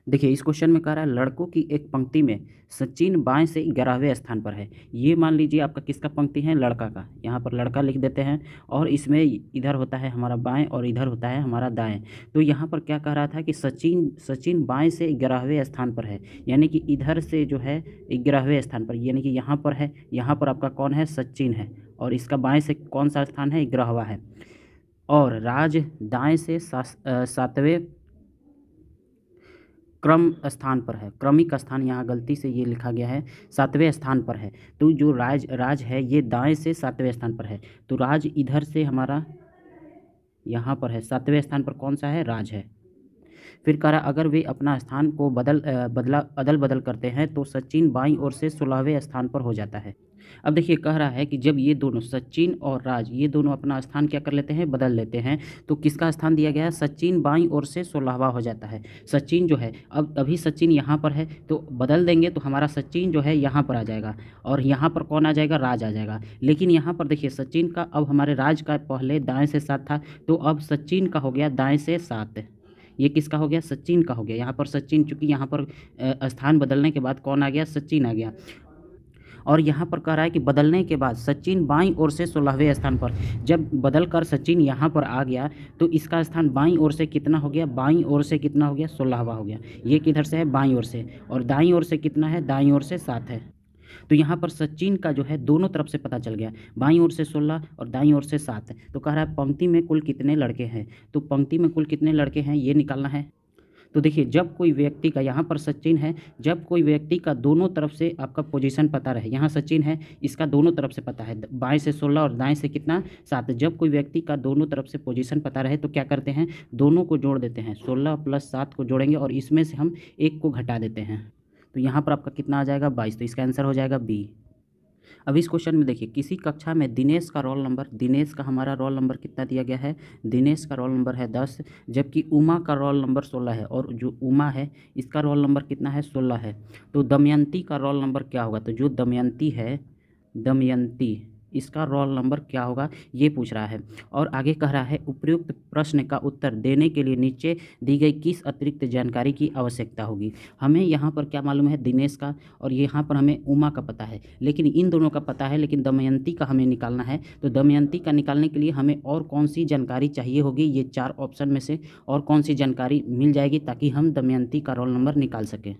देखिए इस क्वेश्चन में कह रहा है लड़कों की एक पंक्ति में सचिन बाएं से 11वें स्थान पर है। ये मान लीजिए आपका किसका पंक्ति है, लड़का का। यहाँ पर लड़का लिख देते हैं और इसमें इधर होता है हमारा बाएं और इधर होता है हमारा दाएं। तो यहाँ पर क्या कह रहा था कि सचिन सचिन बाएं से 11वें स्थान पर है, यानी कि इधर से जो है 11वें स्थान पर, यानी कि यहाँ पर है, यहाँ पर आपका कौन है, सचिन है, और इसका बाएं से कौन सा स्थान है, 11वां है। और राज दाएं से 7वें क्रम स्थान पर है, क्रमिक स्थान यहाँ गलती से ये लिखा गया है, 7वें स्थान पर है। तो जो राज है ये दाएं से 7वें स्थान पर है, तो राज इधर से हमारा यहाँ पर है, 7वें स्थान पर कौन सा है, राज है। फिर कह रहा अगर वे अपना स्थान को अदल बदल करते हैं तो सचिन बाईं ओर से 16वें स्थान पर हो जाता है। अब देखिए कह रहा है कि जब ये दोनों सचिन और राज ये दोनों अपना स्थान क्या कर लेते हैं, बदल लेते हैं, तो किसका स्थान दिया गया है, सचिन बाईं ओर से 16वां हो जाता है। सचिन जो है अब अभी सचिन यहाँ पर है, तो बदल देंगे तो हमारा सचिन जो है यहाँ पर आ जाएगा और यहाँ पर कौन आ जाएगा, राज आ जाएगा। लेकिन यहाँ पर देखिए सचिन का अब हमारे राज का पहले दाएं से 7 था, तो अब सचिन का हो गया दाएं से 7। ये किसका हो गया, सचिन का हो गया। यहाँ पर सचिन, चूंकि यहाँ पर स्थान बदलने के बाद कौन आ गया, सचिन आ गया। और यहाँ पर कह रहा है कि बदलने के बाद सचिन बाईं ओर से 16वें स्थान पर, जब बदल कर सचिन यहाँ पर आ गया तो इसका स्थान बाईं ओर से कितना हो गया, बाईं ओर से कितना हो गया, 16वां हो गया। ये किधर से है, बाईं ओर से, और दाईं ओर से कितना है, दाईं ओर से 7 है। तो यहाँ पर सचिन का जो है दोनों तरफ से पता चल गया, बाईं ओर से 16 और दाईं ओर से 7। तो कह रहा है पंक्ति में कुल कितने लड़के हैं, तो पंक्ति में कुल कितने लड़के हैं ये निकालना है। तो देखिए जब कोई व्यक्ति का, यहाँ पर सचिन है, जब कोई व्यक्ति का दोनों तरफ से आपका पोजीशन पता रहे, यहाँ सचिन है, इसका दोनों तरफ से पता है, बाएं से 16 और दाएं से कितना, 7। जब कोई व्यक्ति का दोनों तरफ से पोजीशन पता रहे तो क्या करते हैं, दोनों को जोड़ देते हैं, 16 + 7 को जोड़ेंगे और इसमें से हम एक को घटा देते हैं। तो यहाँ पर आपका कितना आ जाएगा, 22। तो इसका आंसर हो जाएगा बी। अब इस क्वेश्चन में देखिए किसी कक्षा में दिनेश का रोल नंबर, दिनेश का हमारा रोल नंबर कितना दिया गया है, दिनेश का रोल नंबर है 10, जबकि उमा का रोल नंबर 16 है, और जो उमा है इसका रोल नंबर कितना है, 16 है। तो दमयंती का रोल नंबर क्या होगा, तो जो दमयंती है, दमयंती इसका रोल नंबर क्या होगा ये पूछ रहा है। और आगे कह रहा है उपयुक्त प्रश्न का उत्तर देने के लिए नीचे दी गई किस अतिरिक्त जानकारी की आवश्यकता होगी। हमें यहाँ पर क्या मालूम है, दिनेश का, और यहाँ पर हमें उमा का पता है, लेकिन इन दोनों का पता है, लेकिन दमयंती का हमें निकालना है। तो दमयंती का निकालने के लिए हमें और कौन सी जानकारी चाहिए होगी, ये 4 ऑप्शन में से और कौन सी जानकारी मिल जाएगी ताकि हम दमयंती का रोल नंबर निकाल सकें।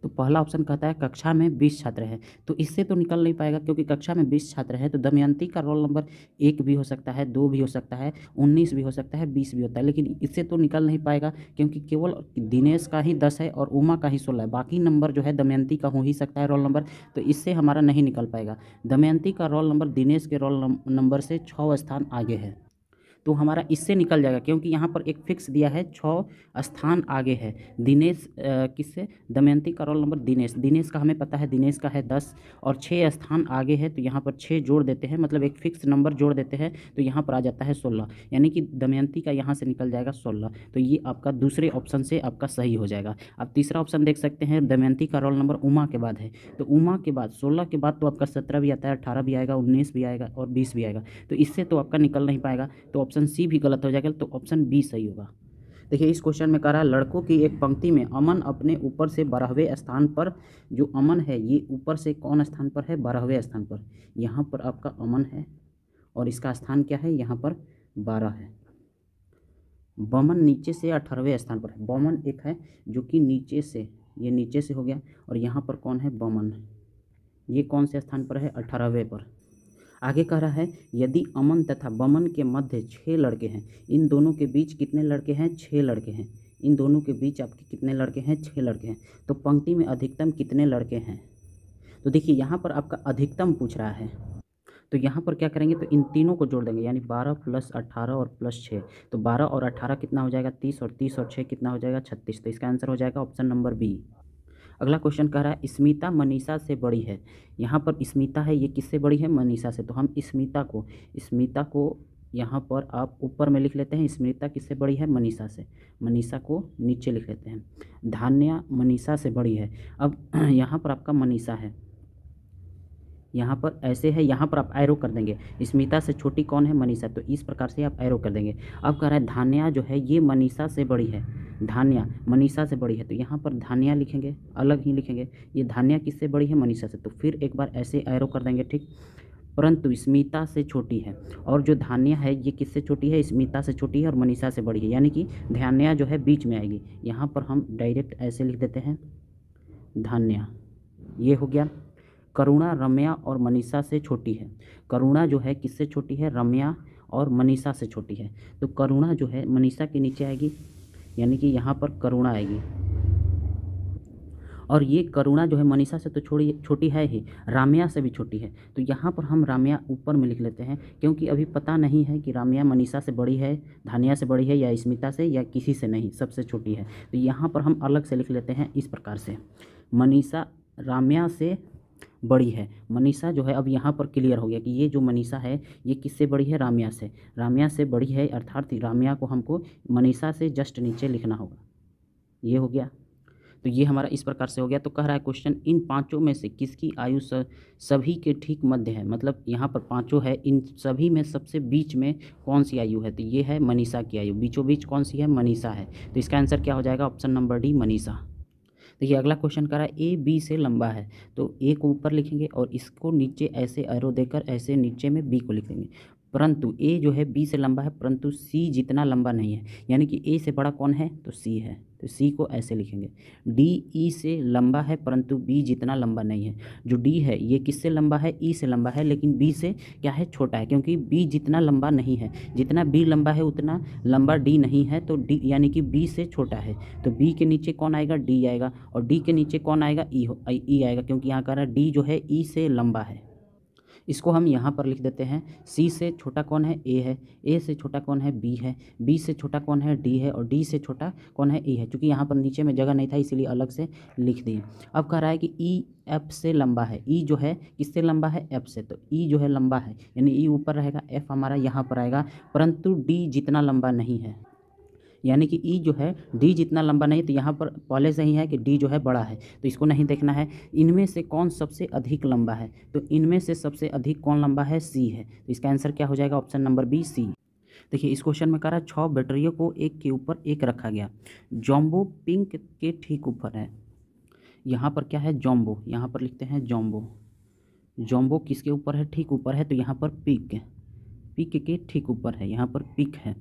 तो पहला ऑप्शन कहता है कक्षा में 20 छात्र हैं, तो इससे तो निकल नहीं पाएगा, क्योंकि कक्षा में 20 छात्र हैं तो दमयंती का रोल नंबर 1 भी हो सकता है, 2 भी हो सकता है, 19 भी हो सकता है, 20 भी होता है, लेकिन इससे तो निकल नहीं पाएगा क्योंकि केवल दिनेश का ही 10 है और उमा का ही 16 है। बाकी नंबर जो है दमयंती का हो ही सकता है रोल नंबर, तो इससे हमारा नहीं निकल पाएगा। दमयंती का रोल नंबर दिनेश के रोल नंबर से 6 स्थान आगे है, तो हमारा इससे निकल जाएगा, क्योंकि यहाँ पर एक फिक्स दिया है 6 स्थान आगे है। दिनेश किससे, दमयंती का रोल नंबर दिनेश का हमें पता है, दिनेश का है 10 और 6 स्थान आगे है, तो यहाँ पर 6 जोड़ देते हैं, मतलब एक फिक्स नंबर जोड़ देते हैं, तो यहाँ पर आ जाता है 16, यानी कि दमयंती का यहाँ से निकल जाएगा 16। तो ये आपका दूसरे ऑप्शन से आपका सही हो जाएगा। आप तीसरा ऑप्शन देख सकते हैं, दमयंती का रोल नंबर उमा के बाद है, तो उमा के बाद 16 के बाद तो आपका 17 भी आता है, 18 भी आएगा, 19 भी आएगा और 20 भी आएगा, तो इससे तो आपका निकल नहीं पाएगा, तो ऑप्शन सी भी गलत हो जाएगा, तो ऑप्शन बी सही होगा। देखिए इस क्वेश्चन में कह रहा है लड़कों की एक पंक्ति में अमन अपने ऊपर से 12वें स्थान पर, जो अमन है ये ऊपर से कौन स्थान पर है, 12वें स्थान पर। यहाँ पर आपका अमन है और इसका स्थान क्या है, यहाँ पर 12 है। बमन नीचे से 18वें स्थान पर है, बमन एक है जो कि नीचे से, ये नीचे से हो गया, और यहाँ पर कौन है, बमन, ये कौन से स्थान पर है, 18वें पर। आगे कह रहा है यदि अमन तथा बमन के मध्य 6 लड़के हैं, इन दोनों के बीच कितने लड़के हैं, 6 लड़के हैं, इन दोनों के बीच आपके कितने लड़के हैं, 6 लड़के हैं, तो पंक्ति में अधिकतम कितने लड़के हैं। तो देखिए यहाँ पर आपका अधिकतम पूछ रहा है, तो यहाँ पर क्या करेंगे, तो इन तीनों को जोड़ देंगे, यानी 12 + 18 और +6, तो 12 और 18 कितना हो जाएगा, 30, और 30 और 6 कितना हो जाएगा, 36। तो इसका आंसर हो जाएगा ऑप्शन नंबर बी। अगला क्वेश्चन कह रहा है स्मिता मनीषा से बड़ी है। यहाँ पर स्मिता है, ये किससे बड़ी है, मनीषा से, तो हम स्मिता को यहाँ पर आप ऊपर में लिख लेते हैं, स्मिता किससे बड़ी है, मनीषा से, मनीषा को नीचे लिख लेते हैं। धान्या मनीषा से बड़ी है। अब यहाँ पर आपका मनीषा है, यहाँ पर ऐसे है, यहाँ पर आप एरो कर देंगे। स्मिता से छोटी कौन है? मनीषा। तो इस प्रकार से आप एरो कर देंगे। अब कह रहा है धान्या जो है ये मनीषा से बड़ी है, धान्या मनीषा से बड़ी है, तो यहाँ पर धान्या लिखेंगे, अलग ही लिखेंगे। ये धान्या किससे बड़ी है? मनीषा से। तो फिर एक बार ऐसे एरो कर देंगे, ठीक। परंतु स्मिता से छोटी है, और जो धान्या है ये किससे छोटी है? स्मिता से छोटी है और मनीषा से बड़ी है, यानी कि धान्या जो है बीच में आएगी। यहाँ पर हम डायरेक्ट ऐसे लिख देते हैं धान्या। ये हो गया। करुणा रम्या और मनीषा से छोटी है। करुणा जो है किससे छोटी है? रम्या और मनीषा से छोटी है। तो करुणा जो है मनीषा के नीचे आएगी, यानी कि यहाँ पर करुणा आएगी। और ये करुणा जो है मनीषा से तो छोटी है ही, राम्या से भी छोटी है। तो यहाँ पर हम राम्या ऊपर में लिख लेते हैं, क्योंकि अभी पता नहीं है कि राम्या मनीषा से बड़ी है, धान्या से बड़ी है, या स्मिता से, या किसी से नहीं, सबसे छोटी है। तो यहाँ पर हम अलग से लिख लेते हैं इस प्रकार से, मनीषा राम्या से बड़ी है। मनीषा जो है अब यहाँ पर क्लियर हो गया कि ये जो मनीषा है ये किससे बड़ी है? राम्या से। राम्या से बड़ी है, अर्थात राम्या को हमको मनीषा से जस्ट नीचे लिखना होगा। ये हो गया। तो ये हमारा इस प्रकार से हो गया। तो कह रहा है क्वेश्चन, इन पांचों में से किसकी आयु सभी के ठीक मध्य है? मतलब यहाँ पर पांचों है, इन सभी में सबसे बीच में कौन सी आयु है? तो ये है मनीषा की आयु। बीचों बीच कौन सी है? मनीषा है। तो इसका आंसर क्या हो जाएगा? Option number D, Manisha. देखिए अगला क्वेश्चन कह रहा है ए बी से लंबा है, तो ए को ऊपर लिखेंगे और इसको नीचे ऐसे एरो देकर ऐसे नीचे में बी को लिख देंगे। परंतु ए जो है बी से लंबा है, परंतु सी जितना लंबा नहीं है, यानी कि ए से बड़ा कौन है? तो सी है। तो सी को ऐसे लिखेंगे। डी ई से लंबा है, परंतु बी जितना लंबा नहीं है। जो डी है ये किससे लंबा है? ई से लंबा है, लेकिन बी से क्या है? छोटा है, क्योंकि बी जितना लंबा नहीं है, जितना बी लंबा है उतना लंबा डी नहीं है। तो डी यानी कि बी से छोटा है। तो बी के नीचे कौन आएगा? डी आएगा। और डी के नीचे कौन आएगा? ई आएगा, क्योंकि यहाँ कह रहा है डी जो है ई से लंबा है। इसको हम यहाँ पर लिख देते हैं, सी से छोटा कौन है? ए है। ए से छोटा कौन है? बी है। बी से छोटा कौन है? डी है। और डी से छोटा कौन है? ई है। क्योंकि यहाँ पर नीचे में जगह नहीं था इसीलिए अलग से लिख दिए। अब कह रहा है कि ई एफ से लंबा है। ई जो है किससे लंबा है? एफ से। तो ई जो है लंबा है, यानी ई ऊपर रहेगा, एफ हमारा यहाँ पर आएगा, परंतु डी जितना लंबा नहीं है, यानी कि ई जो है डी जितना लंबा नहीं। तो यहाँ पर पहले से ही है कि डी जो है बड़ा है, तो इसको नहीं देखना है। इनमें से कौन सबसे अधिक लंबा है? तो इनमें से सबसे अधिक कौन लंबा है? सी है। तो इसका आंसर क्या हो जाएगा? ऑप्शन नंबर बी, सी। देखिए इस क्वेश्चन में कह रहा है 6 बैटरियों को एक के ऊपर एक रखा गया। जॉम्बो पिंक के ठीक ऊपर है। यहाँ पर क्या है? जॉम्बो। यहाँ पर लिखते हैं जॉम्बो। जॉम्बो किसके ऊपर है? ठीक ऊपर है। तो यहाँ पर पिक, पिक के ठीक ऊपर है, यहाँ पर पिक है।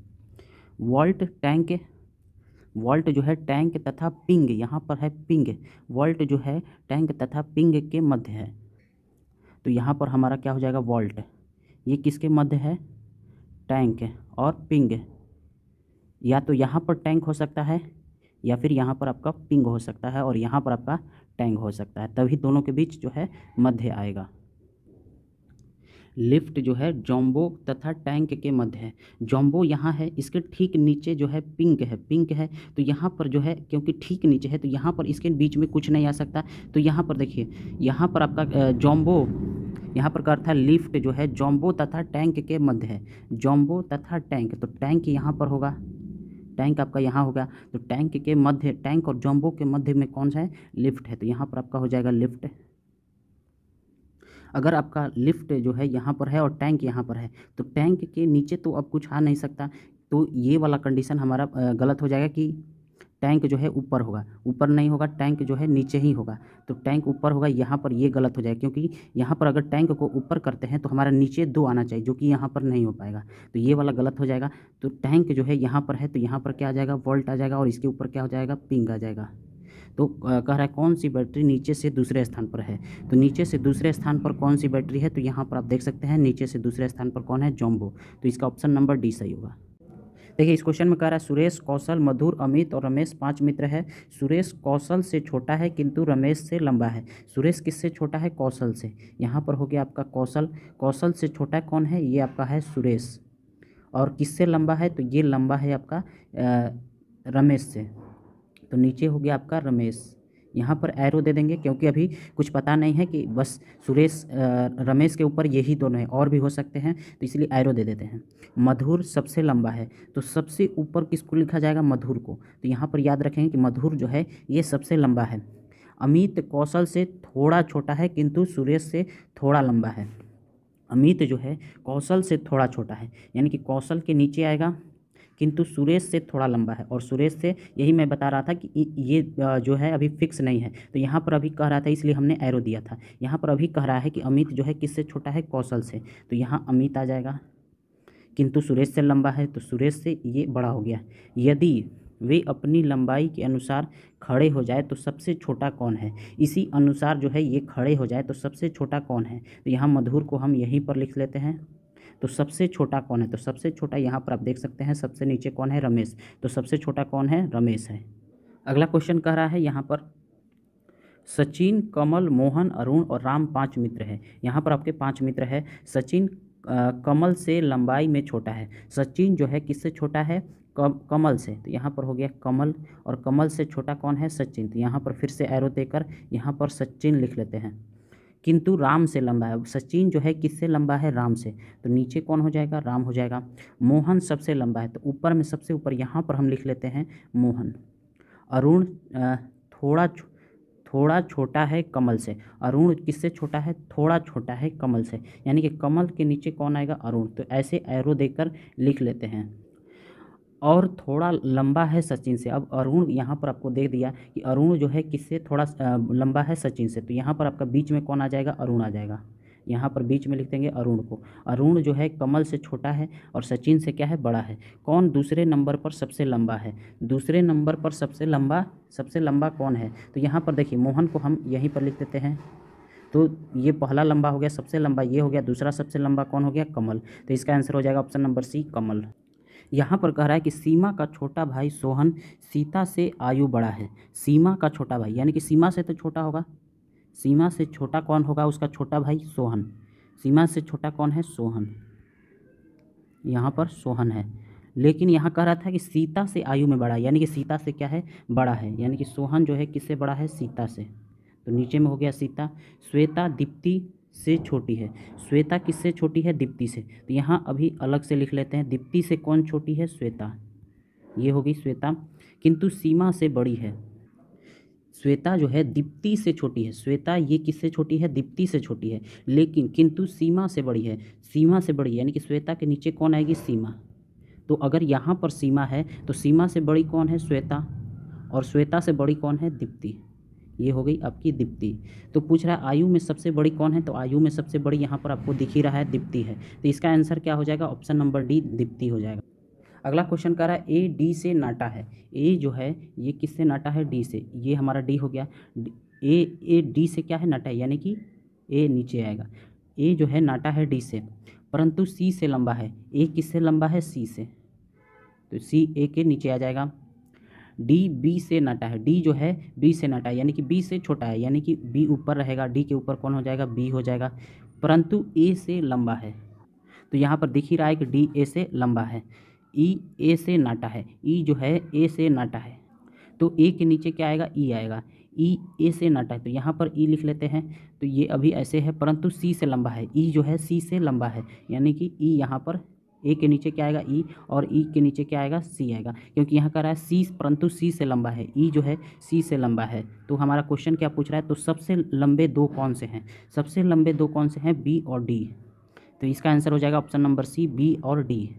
वॉल्ट टैंक, वॉल्ट जो है टैंक तथा पिंग, यहाँ पर है पिंग। वॉल्ट जो है टैंक तथा पिंग के मध्य है। तो यहाँ पर हमारा क्या हो जाएगा? वॉल्ट। ये किसके मध्य है? टैंक और पिंग। या तो यहाँ पर टैंक हो सकता है, या फिर यहाँ पर आपका पिंग हो सकता है, और यहाँ पर आपका टैंक हो सकता है, तभी दोनों के बीच जो है मध्य आएगा। लिफ्ट जो है जॉम्बो तथा टैंक के मध्य है। जॉम्बो यहाँ है, इसके ठीक नीचे जो है पिंक है, पिंक है। तो यहाँ पर जो है क्योंकि ठीक नीचे है, तो यहाँ पर इसके बीच में कुछ नहीं आ सकता। तो यहाँ पर देखिए, यहाँ पर आपका जॉम्बो, यहाँ पर का अर्थ है लिफ्ट जो है जॉम्बो तथा टैंक के मध्य है। जॉम्बो तथा टैंक, तो टैंक यहाँ पर होगा, टैंक आपका यहाँ होगा। तो टैंक के मध्य, टैंक और जॉम्बो के मध्य में कौन सा है? लिफ्ट है। तो यहाँ पर आपका हो जाएगा लिफ्ट। अगर आपका लिफ्ट जो है यहाँ पर है और टैंक यहाँ पर है, तो टैंक के नीचे तो अब कुछ आ नहीं सकता। तो ये वाला कंडीशन हमारा गलत हो जाएगा कि टैंक जो है ऊपर होगा, ऊपर नहीं होगा, टैंक जो है नीचे ही होगा। तो टैंक ऊपर होगा, यहाँ पर ये गलत हो जाएगा, क्योंकि यहाँ पर अगर टैंक को ऊपर करते हैं तो हमारा नीचे 2 आना चाहिए, जो कि यहाँ पर नहीं हो पाएगा। तो ये वाला गलत हो जाएगा। तो टैंक जो है यहाँ पर है, तो यहाँ पर क्या आ जाएगा? वोल्ट आ जाएगा, और इसके ऊपर क्या हो जाएगा? पिंग आ जाएगा। तो कह रहा है कौन सी बैटरी नीचे से दूसरे स्थान पर है? तो नीचे से दूसरे स्थान पर कौन सी बैटरी है? तो यहाँ पर आप देख सकते हैं नीचे से दूसरे स्थान पर कौन है? जॉम्बो। तो इसका ऑप्शन नंबर डी सही होगा। देखिए इस क्वेश्चन में कह रहा है सुरेश, कौशल, मधुर, अमित और रमेश 5 मित्र है। सुरेश कौशल से छोटा है किंतु रमेश से लंबा है। सुरेश किससे छोटा है? कौशल से। यहाँ पर हो गया आपका कौशल। कौशल से छोटा कौन है? ये आपका है सुरेश। और किससे लंबा है? तो ये लंबा है आपका रमेश से। तो नीचे हो गया आपका रमेश। यहाँ पर एरो दे देंगे, क्योंकि अभी कुछ पता नहीं है कि बस सुरेश रमेश के ऊपर यही दोनों हैं, और भी हो सकते हैं, तो इसलिए एरो दे देते हैं। मधुर सबसे लंबा है, तो सबसे ऊपर किसको लिखा जाएगा? मधुर को। तो यहाँ पर याद रखेंगे कि मधुर जो है ये सबसे लंबा है। अमित कौशल से थोड़ा छोटा है किंतु सुरेश से थोड़ा लंबा है। अमित जो है कौशल से थोड़ा छोटा है, यानी कि कौशल के नीचे आएगा, किंतु सुरेश से थोड़ा लंबा है। और सुरेश से, यही मैं बता रहा था कि ये जो है अभी फिक्स नहीं है, तो यहाँ पर अभी कह रहा था इसलिए हमने एरो दिया था। यहाँ पर अभी कह रहा है कि अमित जो है किससे छोटा है, कौशल से, तो यहाँ अमित आ जाएगा। किंतु सुरेश से लंबा है, तो सुरेश से ये बड़ा हो गया। यदि वे अपनी लंबाई के अनुसार खड़े हो जाए तो सबसे छोटा कौन है। इसी अनुसार जो है ये खड़े हो जाए तो सबसे छोटा कौन है, तो यहाँ मधुर को हम यहीं पर लिख लेते हैं। तो सबसे छोटा कौन है, तो सबसे छोटा यहाँ पर आप देख सकते हैं सबसे नीचे कौन है, रमेश। तो सबसे छोटा कौन है, रमेश है। अगला क्वेश्चन कह रहा है यहाँ पर सचिन, कमल, मोहन, अरुण और राम 5 मित्र हैं। यहाँ पर आपके 5 मित्र हैं। सचिन कमल से लंबाई में छोटा है। सचिन जो है किससे छोटा है, कमल से, तो यहाँ पर हो गया कमल। और कमल से छोटा कौन है, सचिन, तो यहाँ पर फिर से एरो देकर यहाँ पर सचिन लिख लेते हैं। किंतु राम से लंबा है। सचिन जो है किससे लंबा है, राम से, तो नीचे कौन हो जाएगा, राम हो जाएगा। मोहन सबसे लंबा है, तो ऊपर में सबसे ऊपर यहाँ पर हम लिख लेते हैं मोहन। अरुण थोड़ा छोटा है कमल से। अरुण किससे छोटा है, थोड़ा छोटा है कमल से, यानी कि कमल के नीचे कौन आएगा, अरुण, तो ऐसे एरो देकर लिख लेते हैं। और थोड़ा लंबा है सचिन से। अब अरुण यहाँ पर आपको दे दिया कि अरुण जो है किससे थोड़ा लंबा है, सचिन से, तो यहाँ पर आपका बीच में कौन आ जाएगा, अरुण आ जाएगा। यहाँ पर बीच में लिख देंगे अरुण को। अरुण जो है कमल से छोटा है और सचिन से क्या है, बड़ा है। कौन दूसरे नंबर पर सबसे लंबा है, दूसरे नंबर पर सबसे लंबा कौन है, तो यहाँ पर देखिए मोहन को हम यहीं पर लिख देते हैं। तो ये पहला लंबा हो गया, सबसे लंबा ये हो गया। दूसरा सबसे लंबा कौन हो गया, कमल, तो इसका आंसर हो जाएगा ऑप्शन नंबर सी, कमल। यहाँ पर कह रहा है कि सीमा का छोटा भाई सोहन सीता से आयु बड़ा है। सीमा का छोटा भाई, यानी कि सीमा से तो छोटा होगा। सीमा से छोटा कौन होगा, उसका छोटा भाई सोहन। सीमा से छोटा कौन है, सोहन, यहाँ पर सोहन है। लेकिन यहाँ कह रहा था कि सीता से आयु में बड़ा है, यानी कि सीता से क्या है, बड़ा है, यानी कि सोहन जो है किससे बड़ा है, सीता से, तो नीचे में हो गया सीता। श्वेता दीप्ति से छोटी है। श्वेता किससे छोटी है, दीप्ति से, तो यहाँ अभी अलग से लिख लेते हैं। दीप्ति से कौन छोटी है, श्वेता, ये होगी श्वेता। किंतु सीमा से बड़ी है। श्वेता जो है दीप्ति से छोटी है। श्वेता ये किससे छोटी है, दीप्ति से छोटी है, लेकिन किंतु सीमा से बड़ी है। सीमा से बड़ी यानी कि श्वेता के नीचे कौन आएगी, सीमा। तो अगर यहाँ पर सीमा है तो सीमा से बड़ी कौन है, श्वेता, और श्वेता से बड़ी कौन है, दीप्ति, ये हो गई आपकी दीप्ति। तो पूछ रहा है आयु में सबसे बड़ी कौन है, तो आयु में सबसे बड़ी यहाँ पर आपको दिख ही रहा है, दीप्ति है। तो इसका आंसर क्या हो जाएगा, ऑप्शन नंबर डी, दीप्ति हो जाएगा। अगला क्वेश्चन कह रहा है ए डी से नाटा है। ए जो है ये किससे नाटा है, डी से, ये हमारा डी हो गया। ए डी से क्या है, नाटा है, यानी कि ए नीचे आएगा। ए जो है नाटा है डी से, परंतु सी से लंबा है। ए किससे लंबा है, सी से, तो सी ए के नीचे आ जाएगा। डी बी से नाटा है। डी जो है बी से नाटा है, यानी कि बी से छोटा है, यानी कि बी ऊपर रहेगा, डी के ऊपर कौन हो जाएगा, बी हो जाएगा। परंतु ए से लंबा है, तो यहाँ पर दिख ही रहा है कि डी ए से लंबा है। ई ए से नाटा है। ई जो है ए से नाटा है, तो ए के नीचे क्या आएगा, ई आएगा। ई ए से नाटा है, तो यहाँ पर ई लिख लेते हैं। तो ये अभी ऐसे है, परंतु सी से लंबा है। ई जो है सी से लंबा है, यानी कि ई यहाँ पर ए के नीचे क्या आएगा, ई, और ई के नीचे क्या आएगा, सी आएगा, क्योंकि यहाँ कह रहा है सी, परंतु सी से लंबा है। ई जो है सी से लंबा है। तो हमारा क्वेश्चन क्या पूछ रहा है, तो सबसे लंबे दो कौन से हैं। सबसे लंबे दो कौन से हैं, बी और डी। तो इसका आंसर हो जाएगा ऑप्शन नंबर सी, बी और डी।